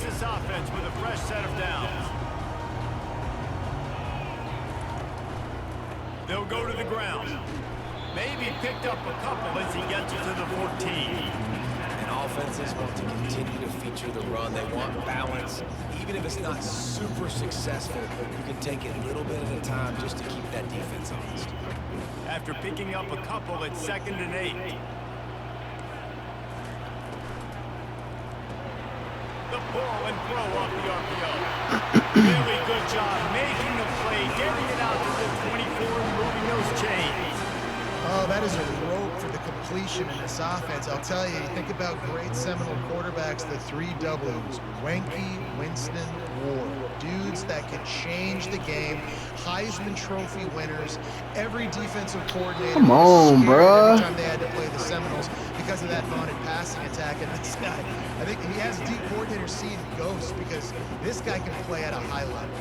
begins this offense with a fresh set of downs. They'll go to the ground. Maybe picked up a couple as he gets it to the 14. And offenses want to continue to feature the run. They want balance. Even if it's not super successful, you can take it a little bit at a time just to keep that defense honest. After picking up a couple, it's 2nd and 8. The pull and throw off the RPO. Really good job making the play, getting it out to the 24 and moving those chains. Oh, that is a rope for the completion in this offense. I'll tell you, you think about great Seminole quarterbacks, the 3 W's, Wenke, Winston, Ward. Dudes that can change the game, Heisman Trophy winners. Every defensive coordinator Come on, bruh. every time they had to play the Seminoles because of that vaunted passing attack. And this guy, I think he has deep coordinator seed ghost because this guy can play at a high level.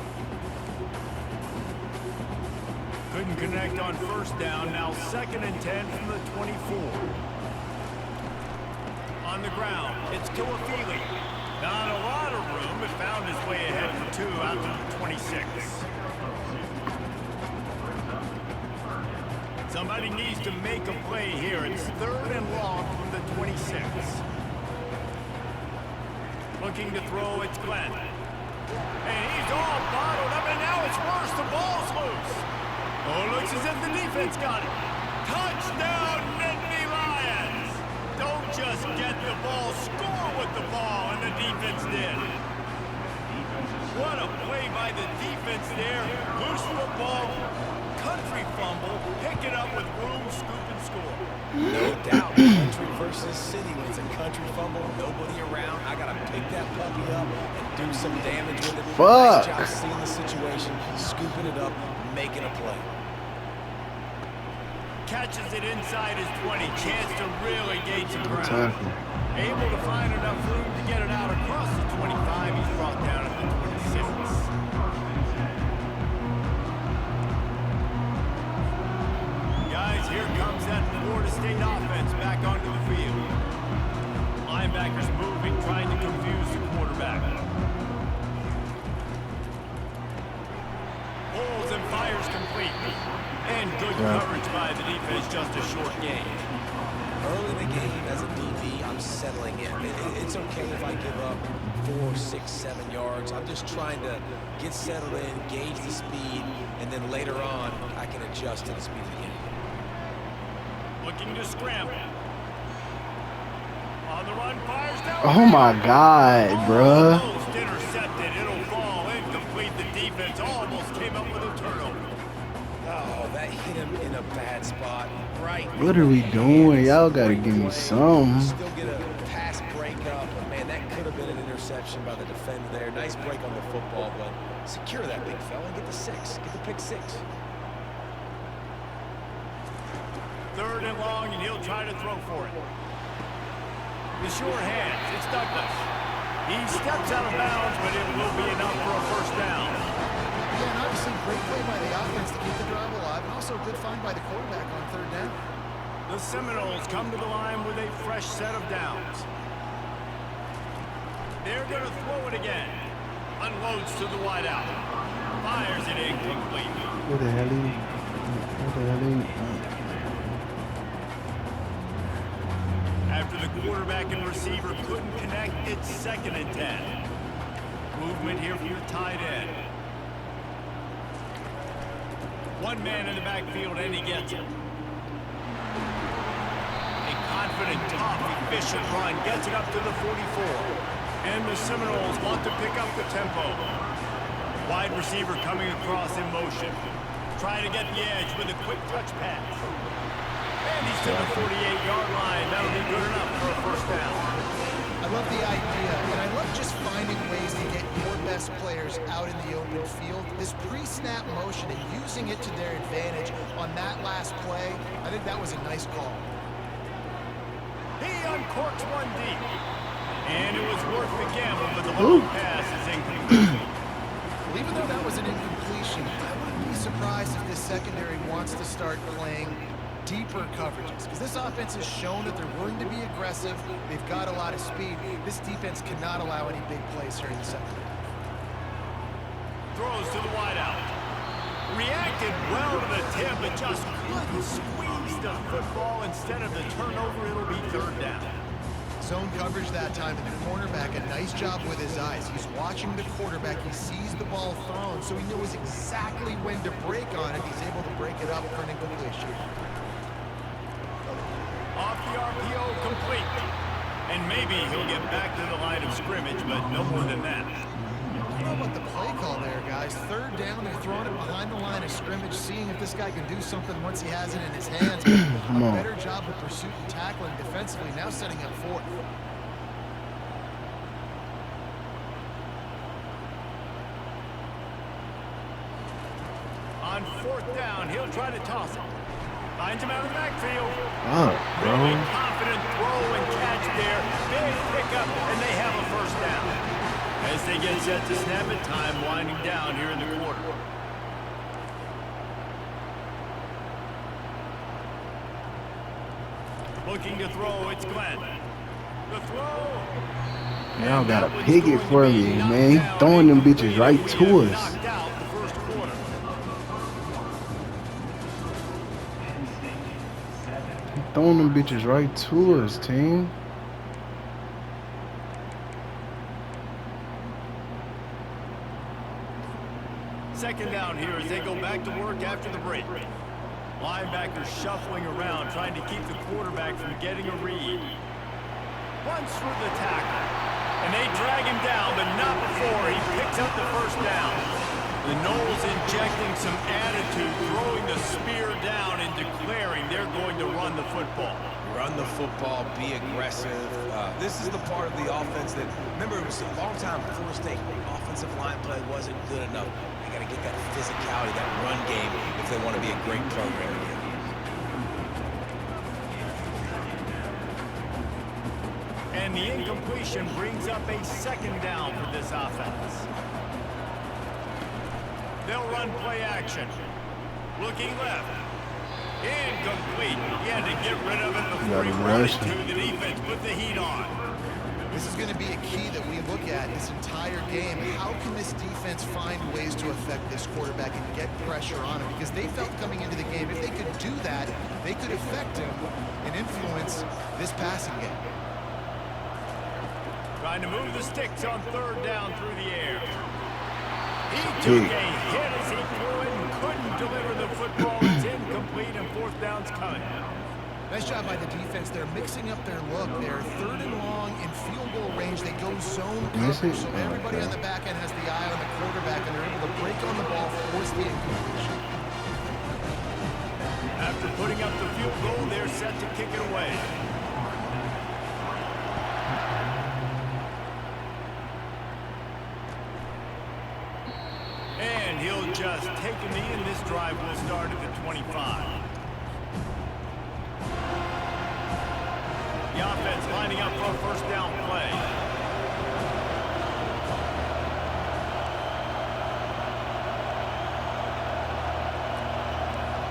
Couldn't connect on 1st down. Now 2nd and 10 from the 24. On the ground, it's Tuafili. Not a lot of room, but found his way ahead for 2 out to the 26. Somebody needs to make a play here. It's 3rd and long from the 26. Looking to throw, it's Glenn. And he's all bottled up, and now it's worse. The ball's loose. Oh, looks as if the defense got it. Touchdown, Nittany Lions! Don't just get the ball, score with the ball, and the defense did. What a play by the defense there. Loose football, country fumble, pick it up with room, scoop, and score. No doubt, country versus city. When it's a country fumble, nobody around, I got to pick that puppy up and do some damage with it. Fuck. Nice job seeing the situation, scooping it up, making a play. Catches it inside his 20. Chance to really gain some ground. Able to find enough room to get it out across the 25. He's brought down at the 26. Guys, here comes that Florida State offense back onto the field. Linebackers moving, trying to confuse the quarterback. Pulls and fires complete. And good coverage by the defense, just a short gain. Early in the game, as a DB, I'm settling in. It's okay if I give up 4, 6, 7 yards. I'm just trying to get settled in, gauge the speed, and then later on, I can adjust to the speed of the game. Looking to scramble. On the run, fires down. Oh my God, bruh. Almost intercepted. It'll fall incomplete. The defense almost came up with a turnover. Oh, that hit him in a bad spot. Right. What are we doing? Y'all gotta give me some. Still get a pass breakup, but man, that could have been an interception by the defender there. Nice break on the football, but secure that big fella and get the 6. Get the pick 6. 3rd and long, and he'll try to throw for it. The sure hands. It's Douglas. He steps out of bounds, but it will be enough for a 1st down. Yeah, and obviously great play by the offense to keep the drive alive, and also a good find by the quarterback on 3rd down. The Seminoles come to the line with a fresh set of downs. They're going to throw it again. Unloads to the wideout. Fires it incomplete. What the hell are you? After the quarterback and receiver couldn't connect, it's 2nd and 10. Movement here from the tight end. One man in the backfield, and he gets it. A confident, tough, efficient run gets it up to the 44. And the Seminoles want to pick up the tempo. Wide receiver coming across in motion. Trying to get the edge with a quick touch pass. And he's to the 48-yard line. That'll be good enough for a 1st down. I love the idea, and I love just finding ways to get your best players out in the open field. This pre-snap motion and using it to their advantage on that last play, I think that was a nice call. He uncorks one deep. And it was worth the gamble, but the long pass is incomplete. Well, even though that was an incompletion, I wouldn't be surprised if this secondary wants to start playing deeper coverages, because this offense has shown that they're willing to be aggressive. They've got a lot of speed. This defense cannot allow any big plays here in the second. Throws to the wideout. Reacted well to the tip, but just couldn't squeeze the football. Instead of the turnover, it'll be third down. Zone coverage that time, and the cornerback, a nice job with his eyes. He's watching the quarterback. He sees the ball thrown, so he knows exactly when to break on it. He's able to break it up for an incompletion. Off the RPO, complete. And maybe he'll get back to the line of scrimmage, but no more than that. I don't know about the play call there, guys. Third down, they're throwing it behind the line of scrimmage, seeing if this guy can do something once he has it in his hands. A better job of pursuit and tackling defensively, now setting up fourth. On fourth down, he'll try to toss it. Finds him out of the backfield. Oh, bro. Really confident throw and catch there. Big pickup, and they have a first down. As they get set to snap it, time winding down here in the quarter. Looking to throw, it's Glenn. The throw. Y'all gotta pick it for me, man. He throwing them bitches right to us. Knocked out the first quarter. He throwing them bitches right to us, team. Second down here as they go back to work after the break. Linebackers shuffling around, trying to keep the quarterback from getting a read. Runs through the tackle, and they drag him down, but not before he picks up the first down. The Noles injecting some attitude, throwing the spear down and declaring they're going to run the football. Run the football, be aggressive. This is the part of the offense that, remember, it was a long time before State offensive line play wasn't good enough. They got to get that physicality, that run game, if they want to be a great program again. And the incompletion brings up a second down for this offense. They'll run play action. Looking left. Incomplete. He had to get rid of it before he brought it to the defense. Put the heat on. This is going to be a key that we look at this entire game. How can this defense find ways to affect this quarterback and get pressure on him? Because they felt coming into the game, if they could do that, they could affect him and influence this passing game. Trying to move the sticks on third down through the air. He took a hit as he threw it and couldn't deliver the football. It's incomplete and fourth down's coming. Nice job by the defense. They're mixing up their look. They're third and long in field goal range. They go zone coverage, so everybody on the back end has the eye on the quarterback, and they're able to break on the ball, force the incompletion. After putting up the field goal, they're set to kick it away. And he'll just take a knee, and this drive will start at the 25. The offense lining up for a first down play.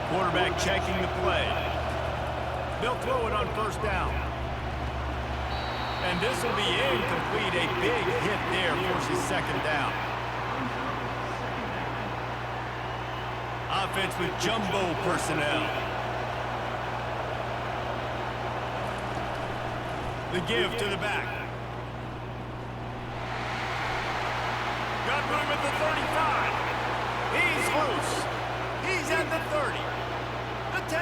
Quarterback checking the play. They'll throw it on first down. And this will be incomplete. A big hit there forces second down. Offense with jumbo personnel. The give to the back. Got room at the 35. He's loose. He's at the 30. The 10.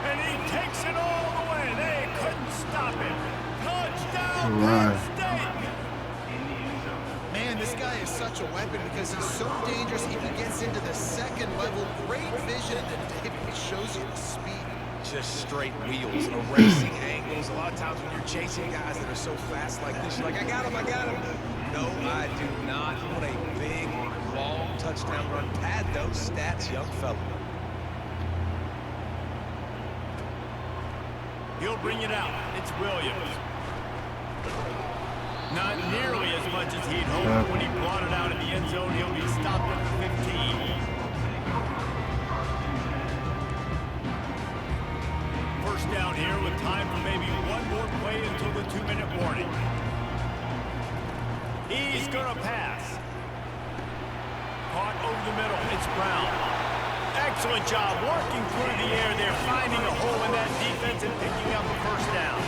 And he takes it all the way. They couldn't stop him. Touchdown, Penn State. Man, this guy is such a weapon because he's so dangerous. If he gets into the second level, great vision, and David shows you the speed. Just straight wheels, erasing angles. A lot of times when you're chasing guys that are so fast like this, you're like, I got him. No, I do not. What a big, long touchdown run. Pad those stats, young fella. He'll bring it out. It's Williams. Not nearly as much as he'd hoped when he brought it out in the end zone. He'll be stopped at the 15. here with time for maybe one more play until the 2-minute warning. He's going to pass. Caught over the middle. It's Brown. Excellent job working through the air there, finding a hole in that defense and picking up a first down.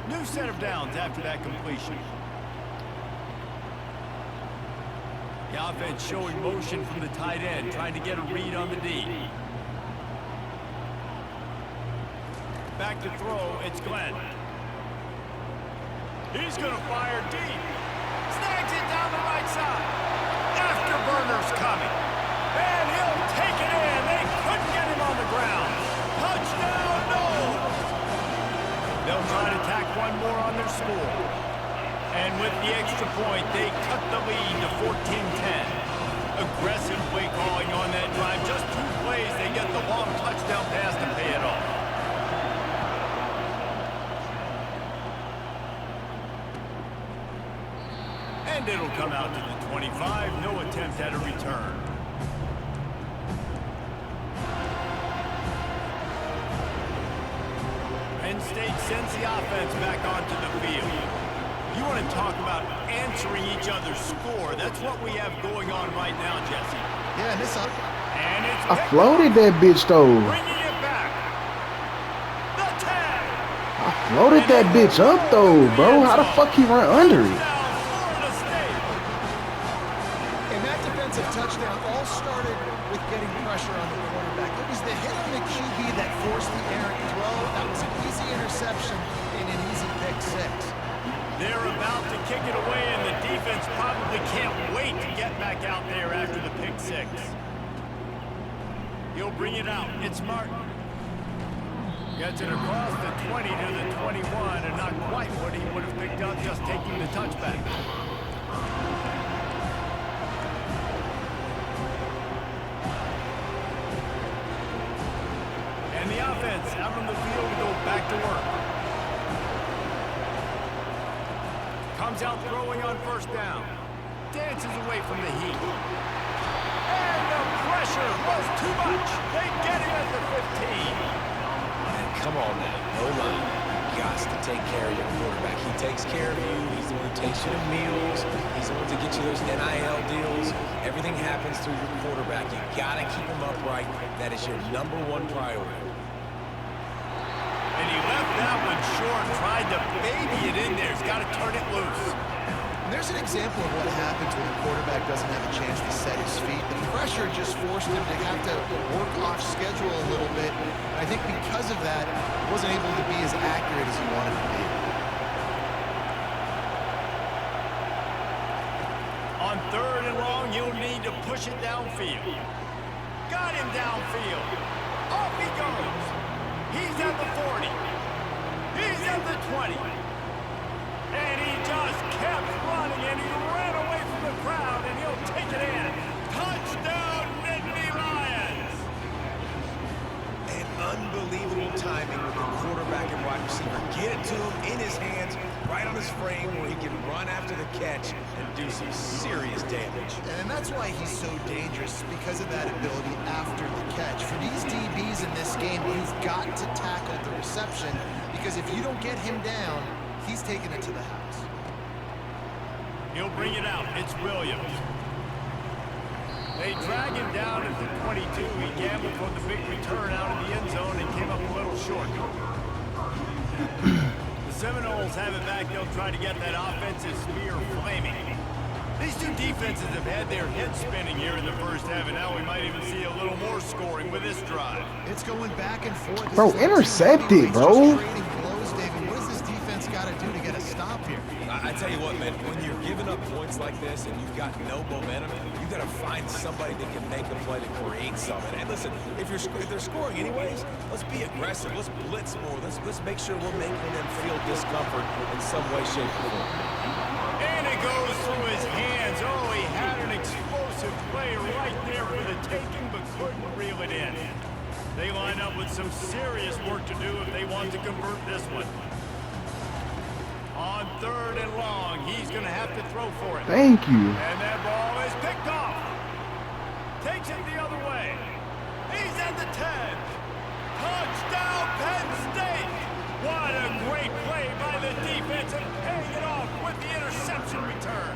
New set of downs after that completion. The offense showing motion from the tight end, trying to get a read on the D. Back to throw, it's Glenn. He's going to fire deep. Snags it down the right side. Afterburner's coming. And he'll take it in. They couldn't get him on the ground. Touchdown, Knowles. They'll try to tack one more on their score. And with the extra point, they cut the lead to 14-10. Aggressive play calling on that drive. Just 2 plays, they get the long touchdown pass to pay it off. And it'll come out to the 25. No attempt at a return. Penn State sends the offense back onto the field. You want to talk about answering each other's score. That's what we have going on right now, Jesse. Yeah, and this up. And it's I floated that bitch though. bringing it back. The tag. I floated that bitch up though, bro. How the fuck he run under it? And that defensive touchdown all started with getting pressure on the quarterback. It was the hit on the QB that forced the errant throw. That was an easy interception and an easy pick 6. They're about to kick it away, and the defense probably can't wait to get back out there after the pick 6. He'll bring it out. It's Martin. Gets it across the 20 to the 21, and not quite what he would have picked up just taking the touchback. And the offense out on the field to go back to work. Comes out throwing on first down. Dances away from the heat. And the pressure was too much. They get him at the 15. Man, come on now. O-line. You got to take care of your quarterback. He takes care of you. He's the one who takes you to meals. He's the one to get you those NIL deals. Everything happens through your quarterback. You got to keep him upright. That is your #1 priority. And he left that one short, tried to baby it in there. He's got to turn it loose. And there's an example of what happens when a quarterback doesn't have a chance to set his feet. The pressure just forced him to have to work off schedule a little bit. And I think because of that, he wasn't able to be as accurate as he wanted to be. On 3rd and long, you'll need to push it downfield. Got him downfield. Off he goes. He's at the 40. He's at the 20. And he just kept running, and he ran away from the crowd, and he'll take it in. Touchdown, Nittany Lions! And unbelievable timing with the quarterback and wide receiver. Get it to him in his hands, right on his frame, where he can run after the catch and do some serious damage. And that's why he's so dangerous, because of that ability after the catch. For these DBs in this game, you've got to tackle the reception, because if you don't get him down, he's taking it to the house. He'll bring it out. It's Williams. They drag him down at the 22. He gambled for the big return out of the end zone and came up a little short. The Seminoles have it back. They'll try to get that offensive spear flaming. These two defenses have had their heads spinning here in the first half, and now we might even see a little more scoring with this drive. It's going back and forth. Bro, intercepted, bro. Trading blows, David. What does this defense got to do to get a stop here? I tell you what, man, when you're giving up points like this and you've got no momentum, you got to find somebody that can make a play to create something. And listen, if they're scoring anyways, let's be aggressive. Let's blitz more. Let's make sure we're making them feel discomfort in some way, shape, or form. And it goes through his hands. Oh, he had an explosive play right there for the taking, but couldn't reel it in. They line up with some serious work to do if they want to convert this one. On 3rd and long, he's going to have to throw for it. Thank you. And that ball is picked off. Takes it the other way. He's at the 10. Touchdown, Penn State! What a great play by the defense and paying it off with the interception return.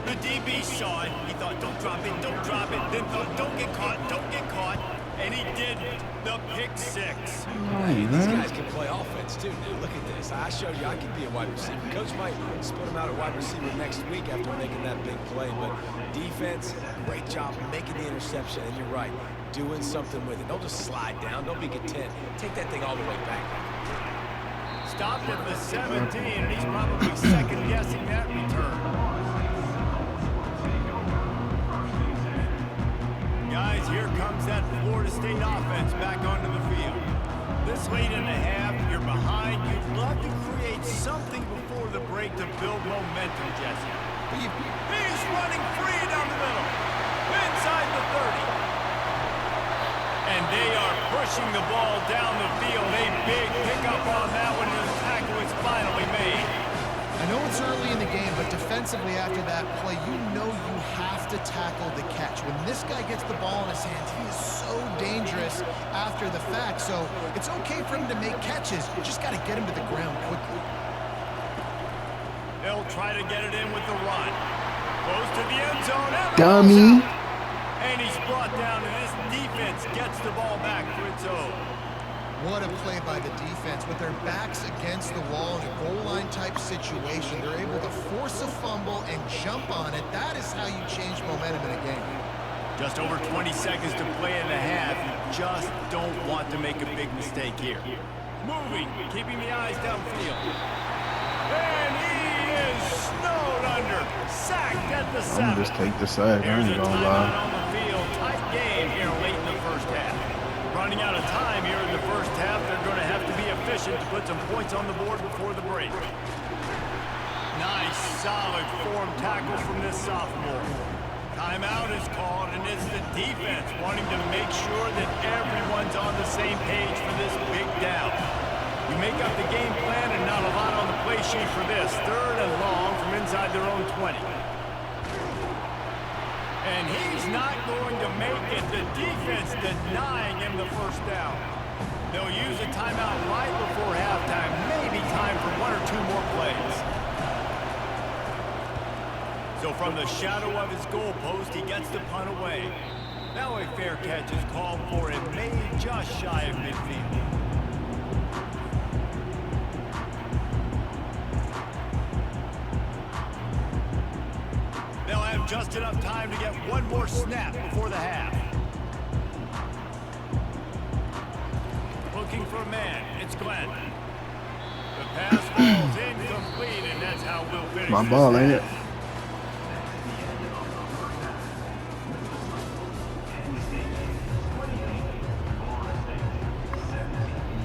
The DB saw it. He thought, don't drop it, don't drop it. Then thought, don't get caught, don't get caught. And he didn't. The pick six. Hey, these guys can play offense too, dude. Look at this. I showed you I can be a wide receiver. Coach might split him out at wide receiver next week after making that big play. But defense, great job making the interception. And you're right, doing something with it. Don't just slide down. Don't be content. Take that thing all the way back. Stopped at the 17, and he's probably second-guessing that return. Guys, here comes that Florida State offense back onto the field. This late in the half, you're behind. You'd love to create something before the break to build momentum, Jesse. He's running free down the middle, inside the 30. And they are pushing the ball down the field. A big pickup on that one, and the tackle is finally made. I know it's early in the game, but defensively after that play, you know you have to tackle the catch. When this guy gets the ball in his hands, he is so dangerous after the fact. So it's okay for him to make catches. You just got to get him to the ground quickly. They'll try to get it in with the run. Close to the end zone. Dummy. And he's brought down, and this defense gets the ball back for its own. What a play by the defense. With their backs against the wall in a goal line type situation, they're able to force a fumble and jump on it. That is how you change momentum in a game. Just over 20 seconds to play in the half. You just don't want to make a big mistake here. Moving, keeping the eyes downfield. And he is snowed under. Sacked at the 7. I'm gonna just take the sack. I Here's ain't a gonna timeout lie. on the field. Tight game here late in the first half. Running out of time here in the first half. They're going to have to be efficient to put some points on the board before the break. Nice, solid form tackle from this sophomore. Timeout is called, and it's the defense wanting to make sure that everyone's on the same page for this big down. You make up the game plan and not a lot on the play sheet for this. 3rd and long from inside their own 20. And he's not going to make it. The defense denying him the first down. They'll use a timeout right before halftime. Maybe time for 1 or 2 more plays. So from the shadow of his goalpost, he gets the punt away. Now a fair catch is called for and made just shy of midfield. They'll have just enough time to get one more snap before the half. Looking for a man. It's Glenn. The pass falls incomplete, and that's how we'll finish. My ball, ain't it?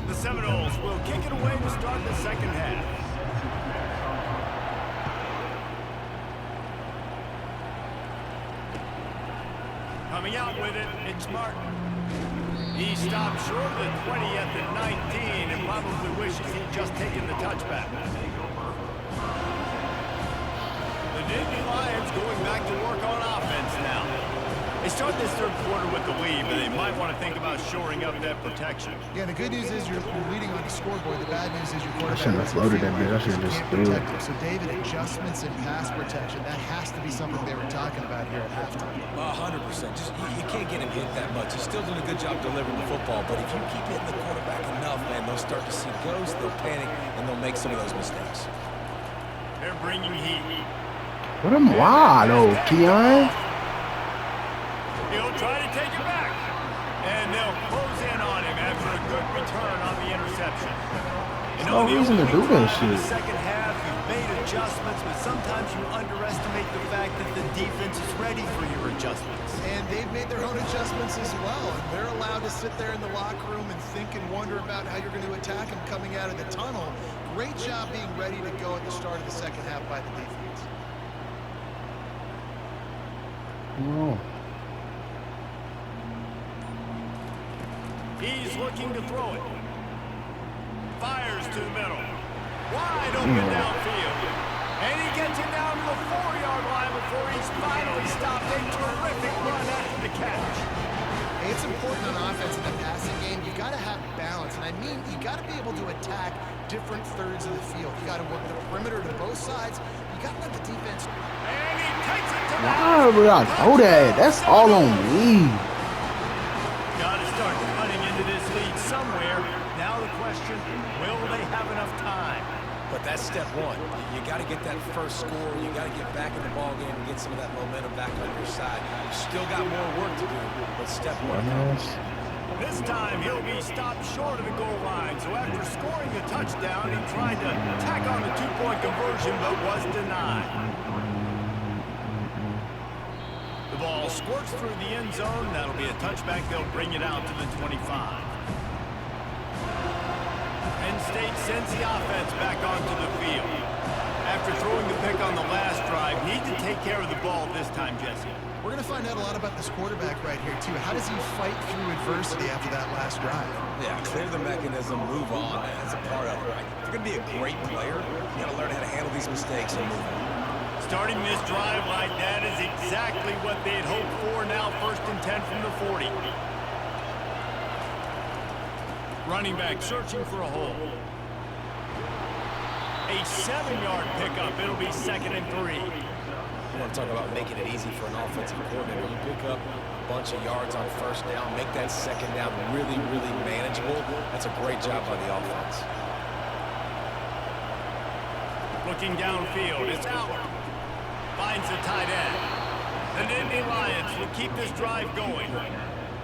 The Seminoles will kick it away to start the second half. Coming out with it, it's Martin. He stopped short of the 20 at the 19 and probably wishes he'd just taken the touchback. The Nittany Lions going back to work on offense now. They start this third quarter with the lead, but they might want to think about shoring up that protection. Yeah, the good news is you're leading on the scoreboard. The bad news is your quarterback. I shouldn't have floated that bit. I should have just threw it. So, David, adjustments in pass protection, that has to be something they were talking about here at halftime. 100%. Just you can't get him hit that much. He's still doing a good job delivering the football, but if you keep hitting the quarterback enough, man, they'll start to see ghosts, they'll panic, and they'll make some of those mistakes. They're bringing heat. What am I, though, Keon? He'll try to take it back. And they'll close in on him after a good return on the interception. There's no reason to do that shit. In the second half, you've made adjustments, but sometimes you underestimate the fact that the defense is ready for your adjustments. And they've made their own adjustments as well. And they're allowed to sit there in the locker room and think and wonder about how you're going to attack them coming out of the tunnel. Great job being ready to go at the start of the second half by the defense. Oh. He's looking to throw it. Fires to the middle. Wide open downfield. And he gets it down to the 4-yard line before he's finally stopped. A terrific run after the catch. Hey, it's important on offense in the passing game. You got to have balance, and I mean you got to be able to attack different thirds of the field. You got to work the perimeter to both sides. You got to let the defense. And he takes it to the Why would I throw that? That's all on me. Got to start cutting into this lead somewhere. Now the question, will they have enough time? But that's step one. You got to get that first score. You got to get back in the ball game and get some of that momentum back on your side. You still got more work to do, but step one. This time he'll be stopped short of the goal line. So after scoring the touchdown, he tried to tack on the two-point conversion, but was denied. The ball squirts through the end zone. That'll be a touchback. They'll bring it out to the 25. Penn State sends the offense back onto the field. After throwing the pick on the last drive, need to take care of the ball this time, Jesse. We're going to find out a lot about this quarterback right here, too. How does he fight through adversity after that last drive? Yeah, clear the mechanism, move on. That's a part of it, right? If you're going to be a great player, you got to learn how to handle these mistakes and move on. Starting this drive like that is exactly what they had hoped for. Now 1st and 10 from the 40. Running back searching for a hole. A 7-yard pickup. It'll be 2nd and 3. You want to talk about making it easy for an offensive coordinator. You pick up a bunch of yards on 1st down, make that 2nd down really, really manageable. That's a great job by the offense. Looking downfield, it's Allen. Finds the tight end. The Nittany Lions will keep this drive going.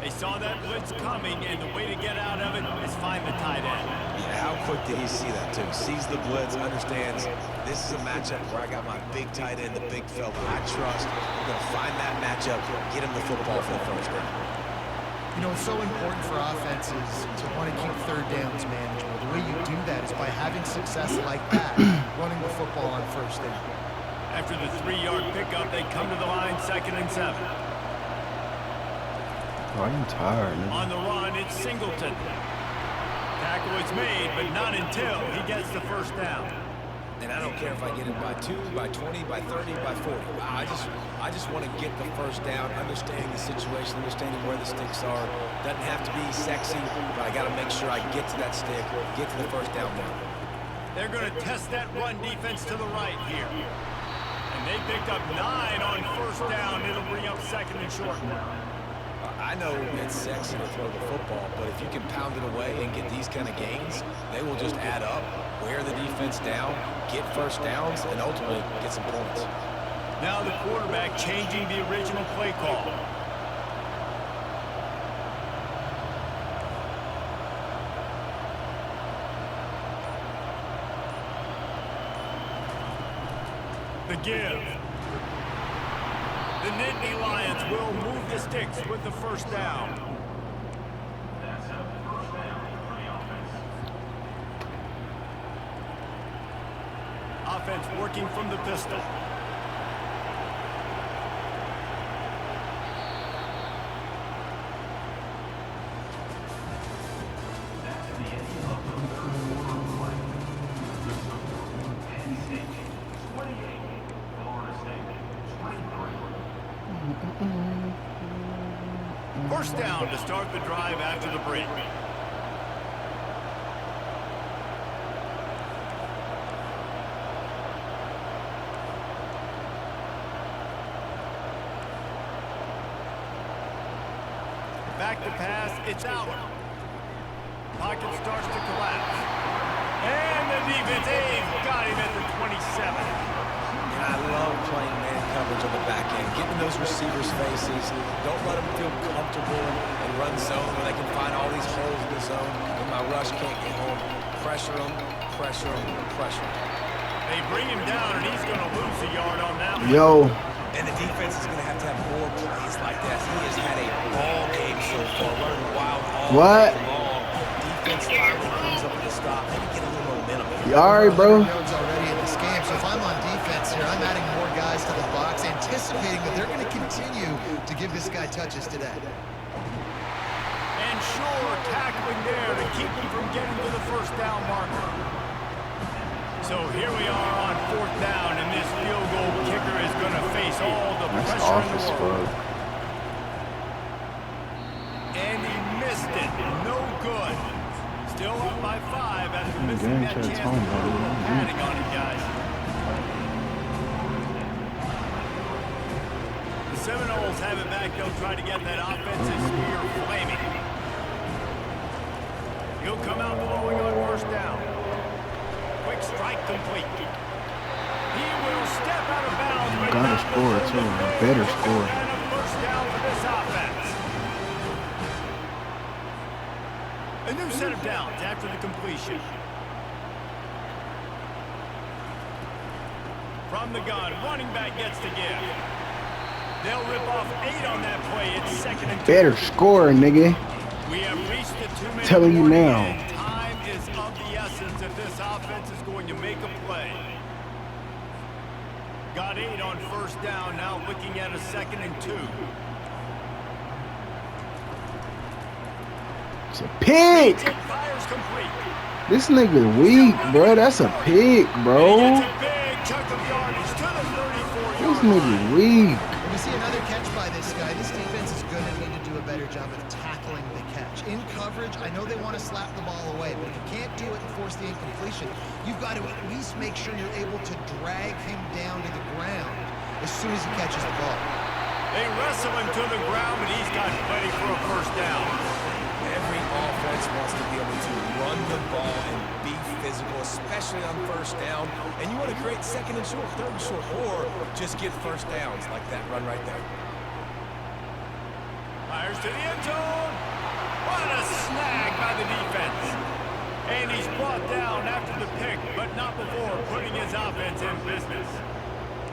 They saw that blitz coming, and the way to get out of it is find the tight end. Yeah, how quick did he see that, too? Sees the blitz, understands this is a matchup where I got my big tight end, the big fella I trust. I'm going to find that matchup, get him the football for the 1st down. You know, it's so important for offenses to want to keep 3rd downs manageable. The way you do that is by having success like that, running the football on 1st down. After the 3-yard pickup, they come to the line 2nd and 7. Oh, I'm tired, man. On the run, it's Singleton. Tackle is made, but not until he gets the 1st down. And I don't care if I get it by 2, by 20, by 30, by 40. I just want to get the 1st down, understanding the situation, understanding where the sticks are. Doesn't have to be sexy, but I got to make sure I get to that stick, get to the 1st down now. They're going to test that run defense to the right here. And they picked up 9 on 1st down. It'll bring up 2nd and short. I know it's sexy to throw the football, but if you can pound it away and get these kind of gains, they will just add up, wear the defense down, get 1st downs, and ultimately get some points. Now the quarterback changing the original play call. The give. The Nittany Lions will move the sticks with the 1st down. Offense working from the pistol. First down to start the drive after the break. Back to pass, it's Allen. Pocket starts to collapse. And the defense got him at the 27. And I love playing man coverage on the back end, getting those receivers' faces. Don't let them feel comfortable and run zone where they can find all these holes in the zone and my rush can't get home. Pressure them, pressure them, pressure them. They bring him down, and he's going to lose a yard on that one. Yo. And the defense is going to have more plays like that. He has had a ball game so far, running wild all What? day long. Defense finally comes up with a stop. Maybe get a little momentum. You alright, bro? Yards already in this game, so if I'm on defense here, I'm adding more guys to the box, anticipating that they're going to continue to give this guy touches today. And sure, tackling there to keep him from getting to the 1st down marker. So here we are on 4th down, and this field goal kicker is going to face all the That's pressure in awful the world. fuck. good. Still up by 5 after missing Game that to the chance to time, put a little bro. padding on it, guys. The Seminoles have it back. They'll try to get that offensive spear flaming. He'll come out blowing on first down. Quick strike complete. He will step out of bounds. But Gotta not score before too. the Better field. score. And a first down for this offense. A new set of downs after the completion. From the gun, running back gets the give. They'll rip off 8 on that play. It's 2nd and 2. Better score, nigga. We have reached the 2-minute Telling you warning, now. and time is of the essence if this offense is going to make a play. Got 8 on first down, now looking at a 2nd and 2. It's a pick. Fires complete. This nigga weak, bro. That's a pick, bro. It's a big chunk of yardage to the 34-yard This nigga weak. When we see another catch by this guy, this defense is going to need to do a better job of tackling the catch. In coverage, I know they want to slap the ball away, but if you can't do it and force the incompletion, you've got to at least make sure you're able to drag him down to the ground as soon as he catches the ball. They wrestle him to the ground, but he's got plenty for a first down. Every offense wants to be able to run the ball and be physical, especially on first down. And you want to create 2nd and short, 3rd and short, or just get first downs like that run right there. Fires to the end zone. What a snag by the defense. And he's brought down after the pick, but not before putting his offense in business.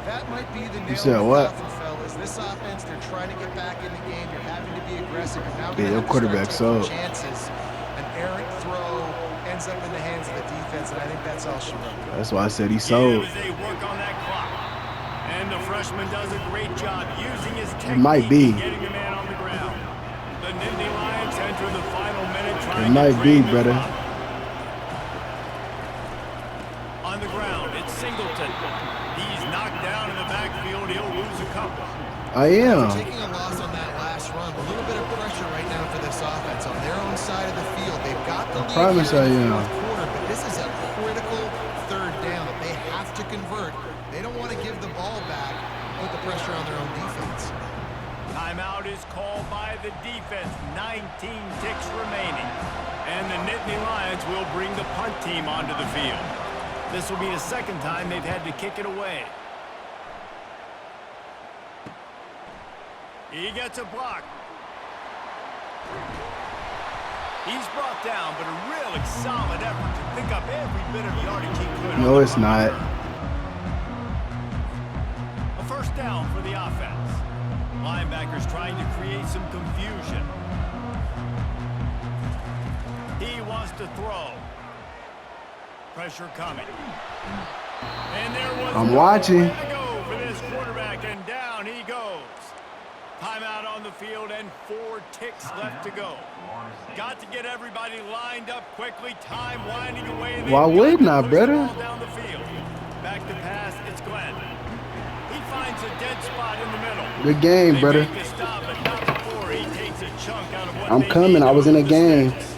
That might be the nail You said in the what? coffin, fellas. This offense, they're trying to get back in the game. You're having to be aggressive. You're now Yeah, going your to quarterback start taking suck. chances. An errant throw ends up in the hands of the defense, and I think that's all she wrote. That's why I said he sold. As they work on that clock. And the freshman does a great job using his technique might be. and getting the man on the ground. The Nittany Lions enter the final minute trying It might to be, drain the brother. clock. On the ground, it's Singleton. He's knocked down in the backfield. He'll lose a couple. I am. Taking a loss on that last run, a little bit of pressure right now for this offense on their own side of the field. They've got the lead promise here in the I am. fourth quarter, but this is a critical 3rd down that they have to convert. They don't want to give the ball back, put the pressure on their own defense. Timeout is called by the defense. 19 ticks remaining. And the Nittany Lions will bring the punt team onto the field. This will be the 2nd time they've had to kick it away. He gets a block. He's brought down, but a really solid effort to pick up every bit of yardage he could. No, it's not. A first down for the offense. Linebackers trying to create some confusion. He wants to throw. Pressure coming. And there was I'm no watching. way to go for this quarterback, and down he goes. Timeout on the field and 4 ticks left to go. Got to get everybody lined up quickly. Time winding away. And Why they've got wouldn't to I, push the brother? ball down the field. Back to pass, it's Glenn. He finds a dead spot in the middle. Good game, They brother. make a stop, but not before he takes a chunk out of what I'm they coming. need I to was in move a the game. sticks.